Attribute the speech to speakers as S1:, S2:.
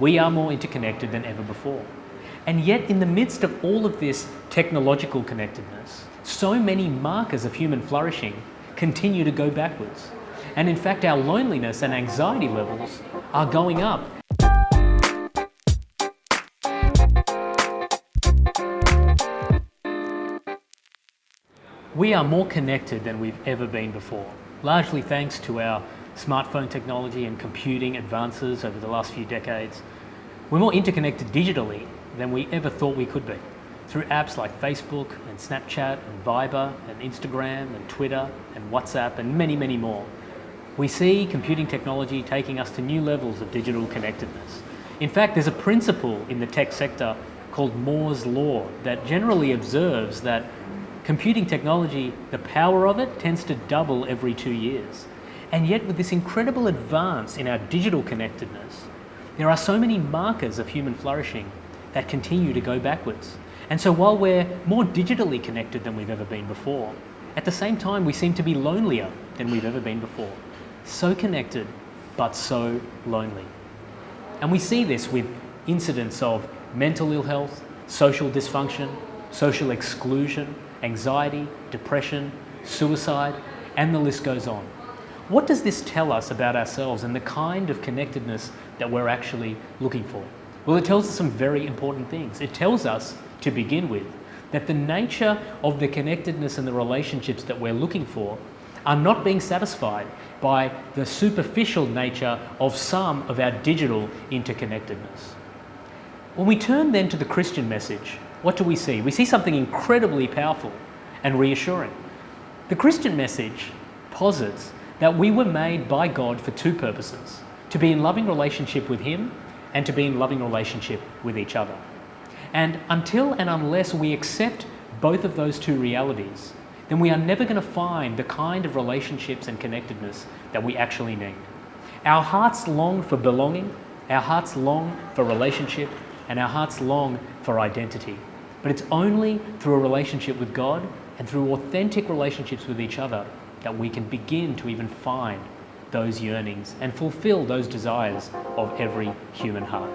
S1: We are more interconnected than ever before. And yet, in the midst of all of this technological connectedness, so many markers of human flourishing continue to go backwards. And in fact, our loneliness and anxiety levels are going up. We are more connected than we've ever been before, largely thanks to our smartphone technology and computing advances over the last few decades. We're more interconnected digitally than we ever thought we could be, through apps like Facebook and Snapchat and Viber and Instagram and Twitter and WhatsApp and many, many more. We see computing technology taking us to new levels of digital connectedness. In fact, there's a principle in the tech sector called Moore's Law that generally observes that computing technology, the power of it tends to double every 2 years. And yet with this incredible advance in our digital connectedness, there are so many markers of human flourishing that continue to go backwards. And so while we're more digitally connected than we've ever been before, at the same time we seem to be lonelier than we've ever been before. So connected, but so lonely. And we see this with incidents of mental ill health, social dysfunction, social exclusion, anxiety, depression, suicide, and the list goes on. What does this tell us about ourselves and the kind of connectedness that we're actually looking for? Well, it tells us some very important things. It tells us, to begin with, that the nature of the connectedness and the relationships that we're looking for are not being satisfied by the superficial nature of some of our digital interconnectedness. When we turn then to the Christian message, what do we see? We see something incredibly powerful and reassuring. The Christian message posits that we were made by God for two purposes: to be in loving relationship with Him and to be in loving relationship with each other. And until and unless we accept both of those two realities, then we are never going to find the kind of relationships and connectedness that we actually need. Our hearts long for belonging, our hearts long for relationship, and our hearts long for identity. But it's only through a relationship with God and through authentic relationships with each other that we can begin to even find those yearnings and fulfill those desires of every human heart.